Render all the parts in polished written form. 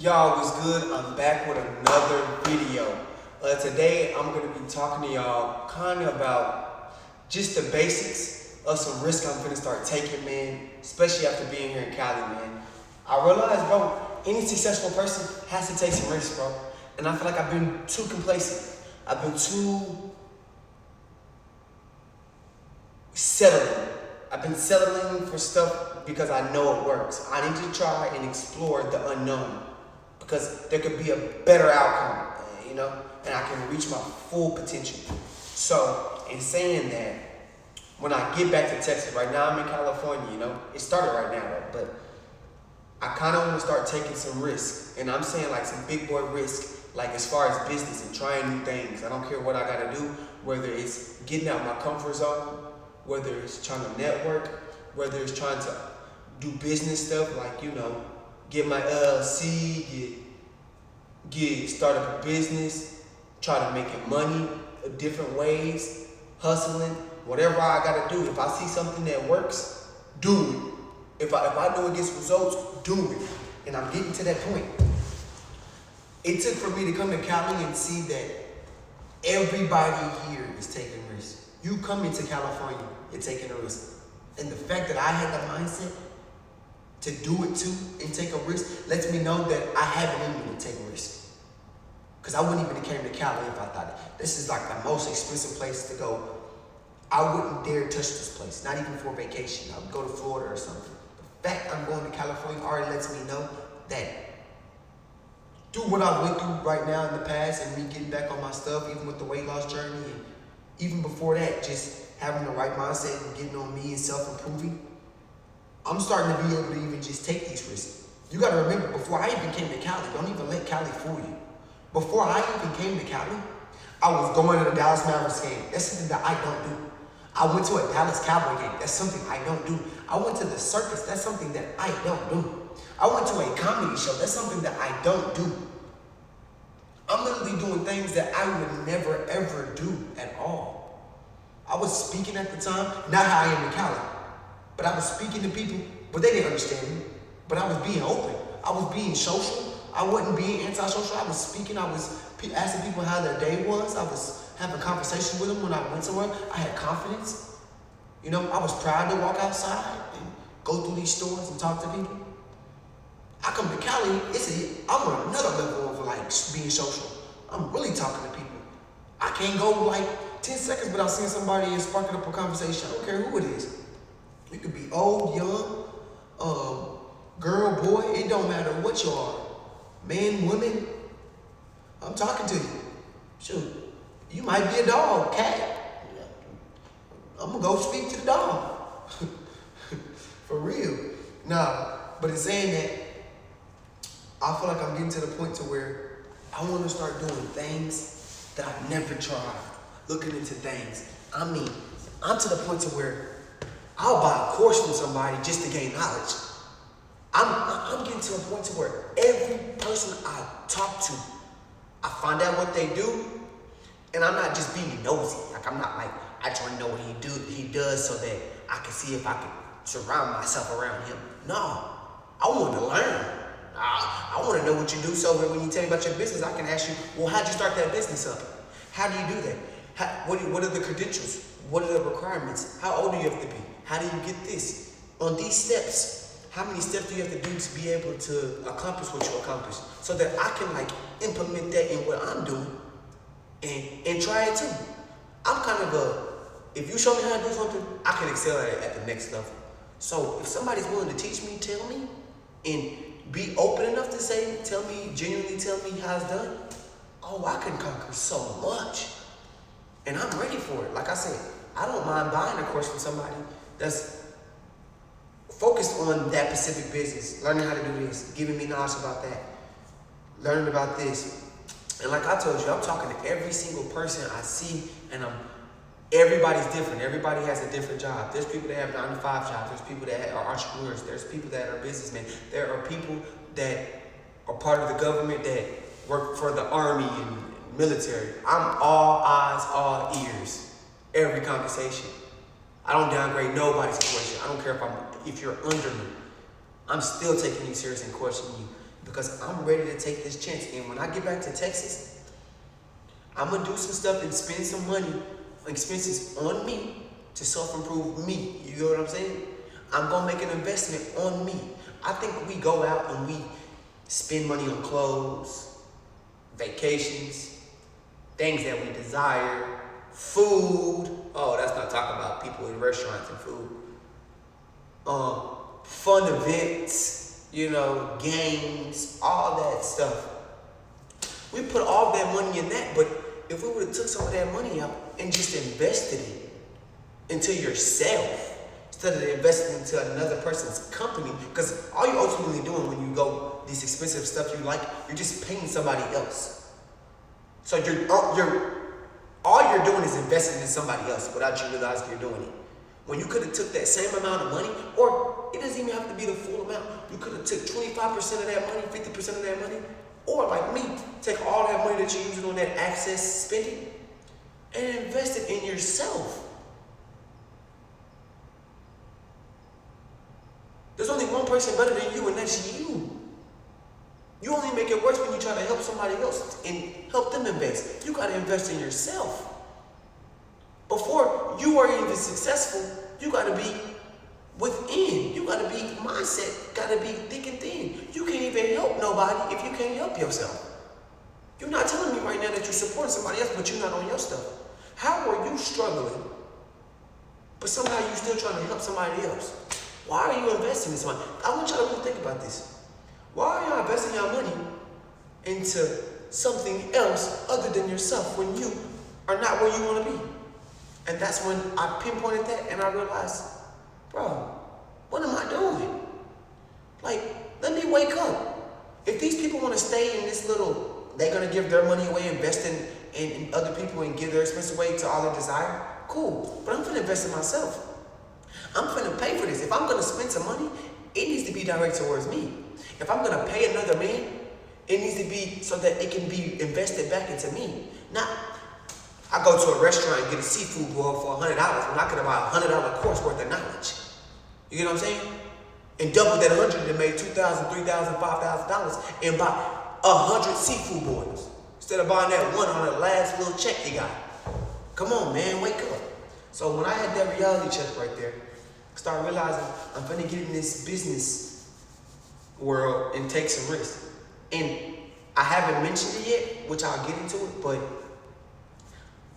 Y'all, was good? I'm back with another video. Today I'm gonna be talking to y'all kind of about just the basics of some risk I'm gonna start taking, man. Especially after being here in Cali, man. I realized, bro, any successful person has to take some risks, bro. And I feel like I've been too complacent. I've been too settling. I've been settling for stuff because I know it works. I need to try and explore the unknown because there could be a better outcome, and I can reach my full potential. So, in saying that, when I get back to Texas, right now I'm in California, it started right now, though, but I kind of want to start taking some risks, and I'm saying like some big boy risks, like as far as business and trying new things. I don't care what I got to do, whether it's getting out my comfort zone, whether it's trying to network, whether it's trying to do business stuff, like, get my LLC, start up a business, try to make money different ways, hustling, whatever I gotta do. If I see something that works, do it. If I know it gets results, do it. And I'm getting to that point. It took for me to come to Cali and see that everybody here is taking risks. You come into California, you're taking a risk. And the fact that I had the mindset to do it too and take a risk lets me know that I have it in me to take risks. Because I wouldn't even have came to Cali if I thought this is like the most expensive place to go. I wouldn't dare touch this place, not even for vacation. I would go to Florida or something. The fact I'm going to California already lets me know that through what I went through right now in the past and me getting back on my stuff, even with the weight loss journey, and even before that, just having the right mindset and getting on me and self-improving, I'm starting to be able to even just take these risks. You gotta remember, before I even came to Cali, don't even let Cali fool you. Before I even came to Cali, I was going to the Dallas Mavericks game. That's something that I don't do. I went to a Dallas Cowboy game. That's something I don't do. I went to the circus. That's something that I don't do. I went to a comedy show. That's something that I don't do. I'm literally doing things that I would never, ever do at all. I was speaking at the time, not how I am in Cali, but I was speaking to people, but they didn't understand me. But I was being open. I was being social. I wasn't being antisocial. I was speaking. I was asking people how their day was. I was having a conversation with them when I went somewhere. I had confidence. I was proud to walk outside and go through these stores and talk to people. I come to Cali, I'm on another level of like being social. I'm really talking to people. I can't go like 10 seconds without seeing somebody and sparking up a conversation. I don't care who it is. You could be old, young, girl, boy, it don't matter what you are. Man, women, I'm talking to you. Shoot, you might be a dog, cat. I'm gonna go speak to the dog. For real. Nah, but it's saying that I feel like I'm getting to the point to where I want to start doing things that I've never tried. Looking into things. I'm to the point to where I'll buy a course from somebody just to gain knowledge. I'm getting to a point to where every person I talk to, I find out what they do, and I'm not just being nosy. Like I'm not like I try to know what he does so that I can see if I can surround myself around him. No, I want to learn. I want to know what you do so that when you tell me about your business, I can ask you, well, how'd you start that business up? How do you do that? What are the credentials? What are the requirements? How old do you have to be? How do you get this? On these steps, how many steps do you have to do to be able to accomplish what you accomplish? So that I can implement that in what I'm doing and try it too. I'm kind of if you show me how to do something, I can excel at it at the next level. So if somebody's willing to teach me, tell me, and be open enough to genuinely tell me how it's done, I can conquer so much. And I'm ready for it. Like I said, I don't mind buying a course from somebody that's focused on that specific business, learning how to do this, giving me knowledge about that, learning about this. And like I told you, I'm talking to every single person I see, and everybody's different. Everybody has a different job. There's people that have 9-to-5 jobs. There's people that are entrepreneurs. There's people that are businessmen. There are people that are part of the government that work for the army and military. I'm all eyes, all ears, every conversation. I don't downgrade nobody's situation. I don't care if you're under me. I'm still taking you serious and questioning you because I'm ready to take this chance. And when I get back to Texas, I'm gonna do some stuff and spend some money, expenses on me to self-improve me. You know what I'm saying? I'm gonna make an investment on me. I think we go out and we spend money on clothes, vacations, things that we desire, food. Oh, that's not talking about people in restaurants and food. Fun events, games, all that stuff. We put all that money in that, but if we would have took some of that money out and just invested it into yourself, instead of investing into another person's company, because all you're ultimately doing when you go these expensive stuff you like, you're just paying somebody else. So all you're doing is investing in somebody else without you realizing you're doing it. When you could have took that same amount of money, or it doesn't even have to be the full amount. You could have took 25% of that money, 50% of that money, or like me, take all that money that you're using on that access spending and invest it in yourself. There's only one person better than you, and that's you. You only make it worse when you try to help somebody else and help them invest. You gotta invest in yourself. Before you are even successful, you gotta be within. You gotta be mindset, gotta be thick and thin. You can't even help nobody if you can't help yourself. You're not telling me right now that you're supporting somebody else, but you're not on your stuff. How are you struggling, but somehow you're still trying to help somebody else? Why are you investing this money? I want y'all to really think about this. Why are y'all investing your money into something else other than yourself when you are not where you want to be? And that's when I pinpointed that and I realized, bro, what am I doing? Like, let me wake up. If these people want to stay in this they're going to give their money away, invest in other people and give their expense away to all their desire, cool. But I'm going to invest in myself. I'm going to pay for this. If I'm going to spend some money, it needs to be directed towards me. If I'm going to pay another man, it needs to be so that it can be invested back into me. Not, I go to a restaurant and get a seafood boil for $100 when I could have bought a $100 course worth of knowledge. You get what I'm saying? And double that 100 and made $2,000, $3,000, $5,000 and buy 100 seafood boils instead of buying that one on the last little check you got. Come on, man, wake up. So when I had that reality check right there, I started realizing I'm finna get in this business world and take some risks. And I haven't mentioned it yet, which I'll get into it, but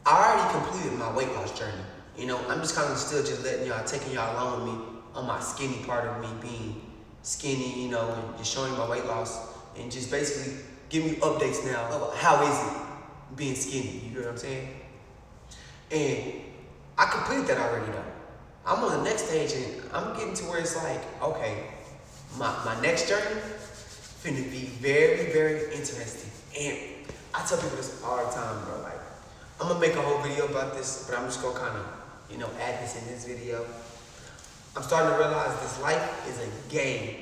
I already completed my weight loss journey. I'm just kind of still just taking y'all along with me on my skinny part of me being skinny, and just showing my weight loss and just basically giving you updates now of how is it being skinny, you know what I'm saying? And I completed that already though. I'm on the next stage and I'm getting to where it's like, okay, my next journey finna be very, very interesting. And I tell people this all the time, bro. Like, I'm gonna make a whole video about this, but I'm just gonna kind of, add this in this video. I'm starting to realize this life is a game,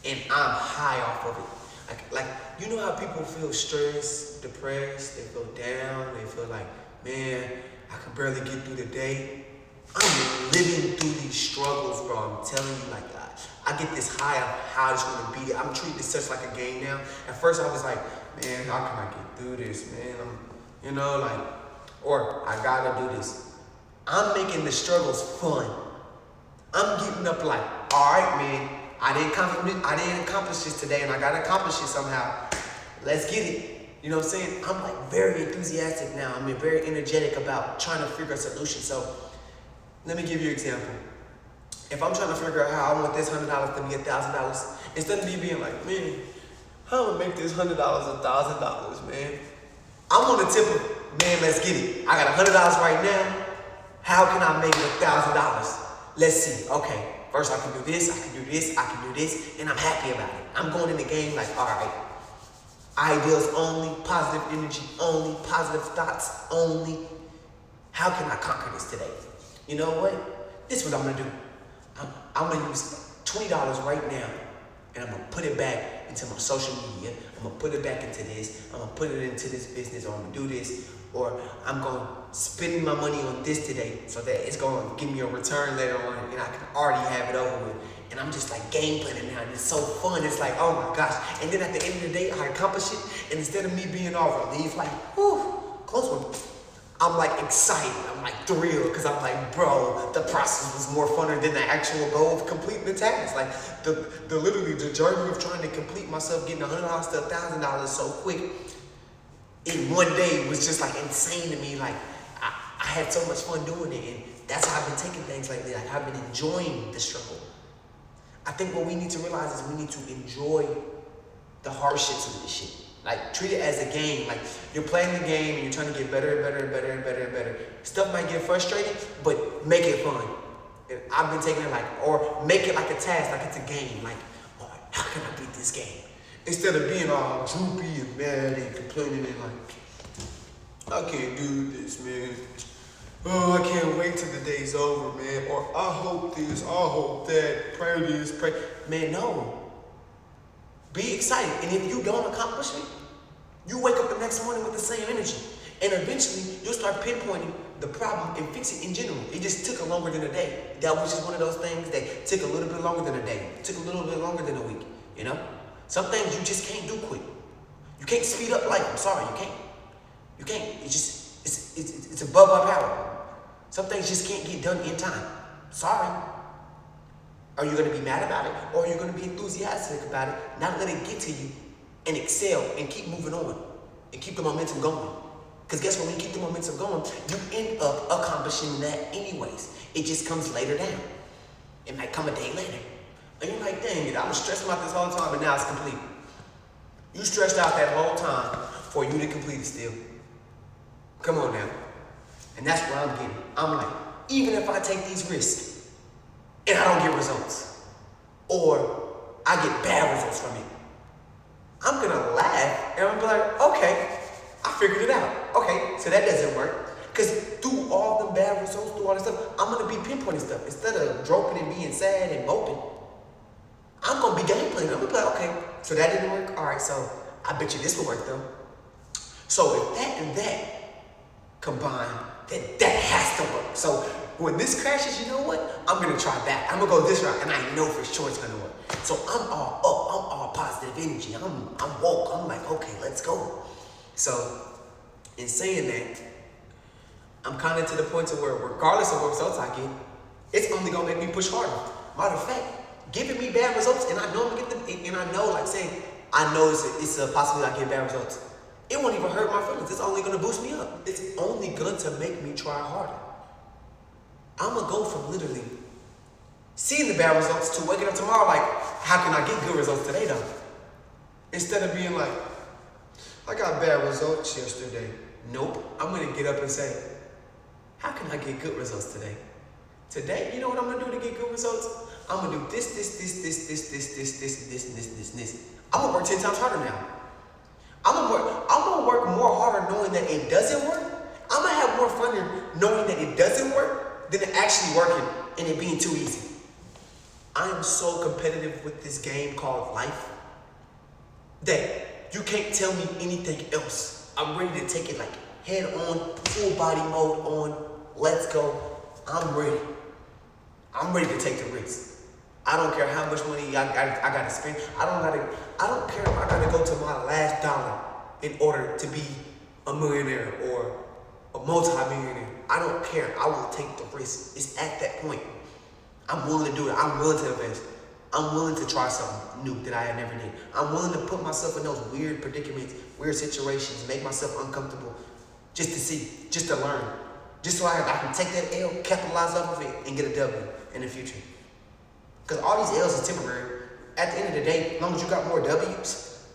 and I'm high off of it. Like you know how people feel stressed, depressed, they feel down, they feel like, man, I can barely get through the day. I'm living through these struggles, bro. I'm telling you, like, I get this high of how I just want to beat it. I'm treating this such like a game now. At first, I was like, man, how can I get through this, man? Or I gotta do this. I'm making the struggles fun. I'm getting up like, all right, man, I didn't accomplish this today, and I gotta accomplish it somehow. Let's get it. You know what I'm saying? I'm like very enthusiastic now. I'm very energetic about trying to figure a solution. So let me give you an example. If I'm trying to figure out how I want this $100 to be $1,000, instead of me being like, man, how am I gonna make this $100 $1,000, man? I'm on the tip of, man, let's get it. I got $100 right now. How can I make it $1,000? Let's see. Okay, first I can do this, I can do this, I can do this, and I'm happy about it. I'm going in the game like, all right, ideals only, positive energy only, positive thoughts only. How can I conquer this today? You know what? This is what I'm gonna do. I'm gonna use $20 right now, and I'm gonna put it back into my social media. I'm gonna put it back into this. I'm gonna put it into this business, or I'm gonna do this. or I'm going to spend my money on this today so that it's going to give me a return later on and I can already have it over with. And I'm just like game planning now, and it's so fun. It's like, oh my gosh. And then at the end of the day, I accomplish it, and instead of me being all relieved, like, whew, close one, I'm like excited, I'm like thrilled, because I'm like, bro, the process was more funner than the actual goal of completing the task. Like, literally the journey of trying to complete myself getting $100 to $1,000 so quick in one day was just like insane to me. Like, I had so much fun doing it, and that's how I've been taking things lately. Like, I've been enjoying the struggle. I think what we need to realize is we need to enjoy the hardships of this shit. Like, treat it as a game. Like, you're playing the game and you're trying to get better and better and better and better and better. Stuff might get frustrating, but make it fun. And I've been taking it like, or make it like a task, like it's a game. Like, oh, how can I beat this game? Instead of being all droopy and mad and complaining and like, I can't do this, man. Oh, I can't wait till the day's over, man. Or I hope this, I hope that, pray this, pray. Man, no. Be excited. And if you don't accomplish it, you wake up the next morning with the same energy. And eventually, you'll start pinpointing the problem and fix it in general. It just took longer than a day. That was just one of those things that took a little bit longer than a day. Took a little bit longer than a week, you know? Some things you just can't do quick. You can't speed up life. I'm sorry, you can't. You can't. It's above our power. Some things just can't get done in time. Sorry. Are you going to be mad about it, or are you going to be enthusiastic about it, not let it get to you, and excel and keep moving on and keep the momentum going? Because guess what? When you keep the momentum going, you end up accomplishing that anyways. It just comes later down. It might come a day later. And you're like, dang it, I was stressing about this whole time, but now it's complete. You stressed out that whole time for you to complete it still. Come on now. And that's where I'm getting. I'm like, even if I take these risks and I don't get results, or I get bad results from it, I'm gonna laugh and I'm gonna be like, okay, I figured it out. Okay, so that doesn't work. Because through all the bad results, through all this stuff, I'm gonna be pinpointing stuff. Instead of dropping and being sad and moping, I'm gonna be game planning. I'm gonna be like, okay, so that didn't work. All right, so I bet you this will work though. So if that and that combine, then that has to work. So when this crashes, you know what? I'm gonna try that. I'm gonna go this route, and I know for sure it's gonna work. So I'm all up. I'm all positive energy. I'm woke. I'm like, okay, let's go. So in saying that, I'm kind of to the point to where, regardless of what results I get, it's only gonna make me push harder. Matter of fact, giving me bad results, and I know I'm gonna get them, and I know, like saying, I know it's a possibility I get bad results. It won't even hurt my feelings. It's only gonna boost me up. It's only going to make me try harder. I'm gonna go from literally seeing the bad results to waking up tomorrow like, how can I get good results today though? Instead of being like, I got bad results yesterday. Nope, I'm gonna get up and say, how can I get good results today? Today, you know what I'm gonna do to get good results? I'm gonna do this, and this. I'm gonna work 10 times harder now. I'm gonna work more harder knowing that it doesn't work. I'm gonna have more fun knowing that it doesn't work than it actually working and it being too easy. I am so competitive with this game called life that you can't tell me anything else. I'm ready to take it like head on, full body mode on, let's go. I'm ready. I'm ready to take the risk. I don't care how much money I gotta spend. I don't care if I gotta go to my last dollar in order to be a millionaire or a multi-millionaire. I don't care. I will take the risk. It's at that point. I'm willing to do it. I'm willing to invest. I'm willing to try something new that I had never did. I'm willing to put myself in those weird predicaments, weird situations, make myself uncomfortable just to see, just to learn. Just so I can take that L, capitalize off of it, and get a W in the future. Because all these L's is temporary. At the end of the day, as long as you got more W's,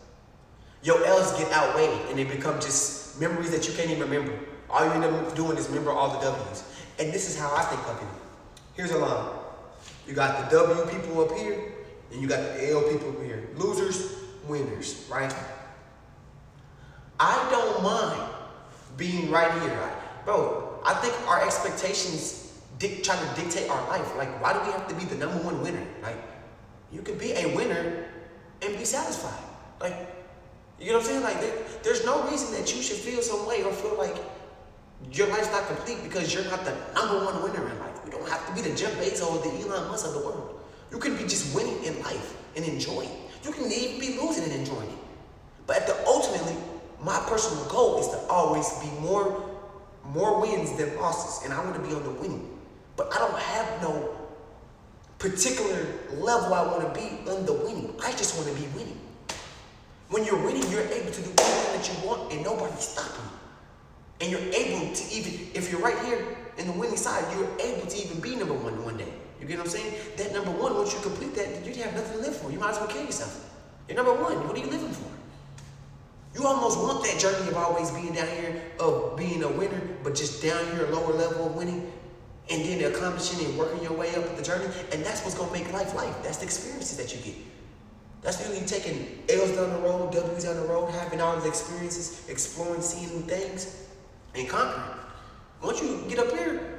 your L's get outweighed and they become just memories that you can't even remember. All you end up doing is remember all the W's. And this is how I think of it. Here's a line. You got the W people up here, and you got the L people up here. Losers, winners, right? I don't mind being right here. Bro, I think our expectations try to dictate our life. Like, why do we have to be the #1 winner? Like, you can be a winner and be satisfied. Like, you know what I'm saying? Like, there's no reason that you should feel some way or feel like Your life's not complete because you're not the number one winner in life. You don't have to be the Jeff Bezos or the Elon Musk of the world. You can be just winning in life and enjoying. You can even be losing and enjoying it. But ultimately, my personal goal is to always be more wins than losses, and I want to be on the winning. But I don't have no particular level I want to be on the winning. I just want to be winning. When you're winning, you're able to do anything that you want, and nobody's stopping you. And you're able to even, if you're right here in the winning side, you're able to even be number one day. You get what I'm saying? That number one, once you complete that, you have nothing to live for. You might as well kill yourself. You're number one. What are you living for? You almost want that journey of always being down here, of being a winner, but just down here, a lower level of winning, and then accomplishing and working your way up the journey. And that's what's going to make life life. That's the experiences that you get. That's really taking L's down the road, W's down the road, having all the experiences, exploring, seeing new things, and conquering. Once you get up here,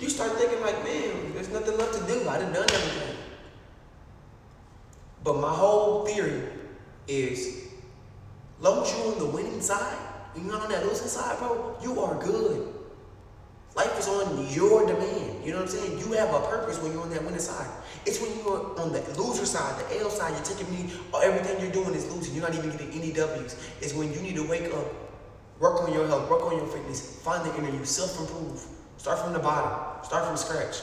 you start thinking like, man, there's nothing left to do. I done everything. But my whole theory is, long as you're on the winning side, you're not on that losing side, bro, you are good. Life is on your demand. You know what I'm saying? You have a purpose when you're on that winning side. It's when you're on the loser side, the L side, you're taking everything you're doing is losing. You're not even getting any W's. It's when you need to wake up, work on your health, work on your fitness, find the inner you, self-improve. Start from the bottom. Start from scratch.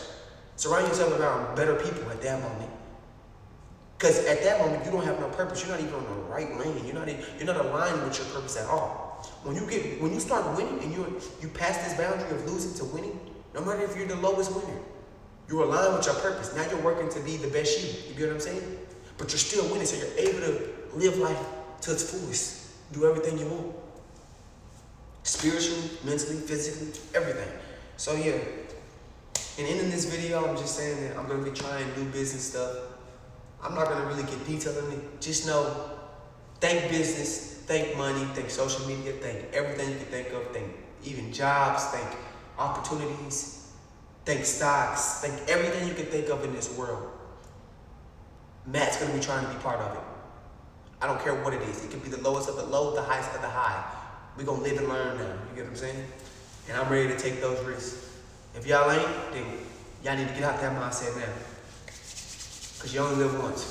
Surround yourself around better people at that moment. Because at that moment, you don't have no purpose. You're not even on the right lane. You're not aligned with your purpose at all. When you start winning and you pass this boundary of losing to winning, no matter if you're the lowest winner, you're aligned with your purpose. Now you're working to be the best you. You get what I'm saying? But you're still winning, so you're able to live life to its fullest. Do everything you want. Spiritually, mentally, physically, everything. So yeah, in ending this video, I'm just saying that I'm going to be trying new business stuff. I'm not going to really get detailed in it. Just know, think business, think money, think social media, think everything you can think of, think even jobs, think opportunities, think stocks, think everything you can think of in this world. Matt's going to be trying to be part of it. I don't care what it is. It could be the lowest of the low, the highest of the high. We're going to live and learn now. You get what I'm saying? And I'm ready to take those risks. If y'all ain't, then y'all need to get out that mindset now. Because you only live once.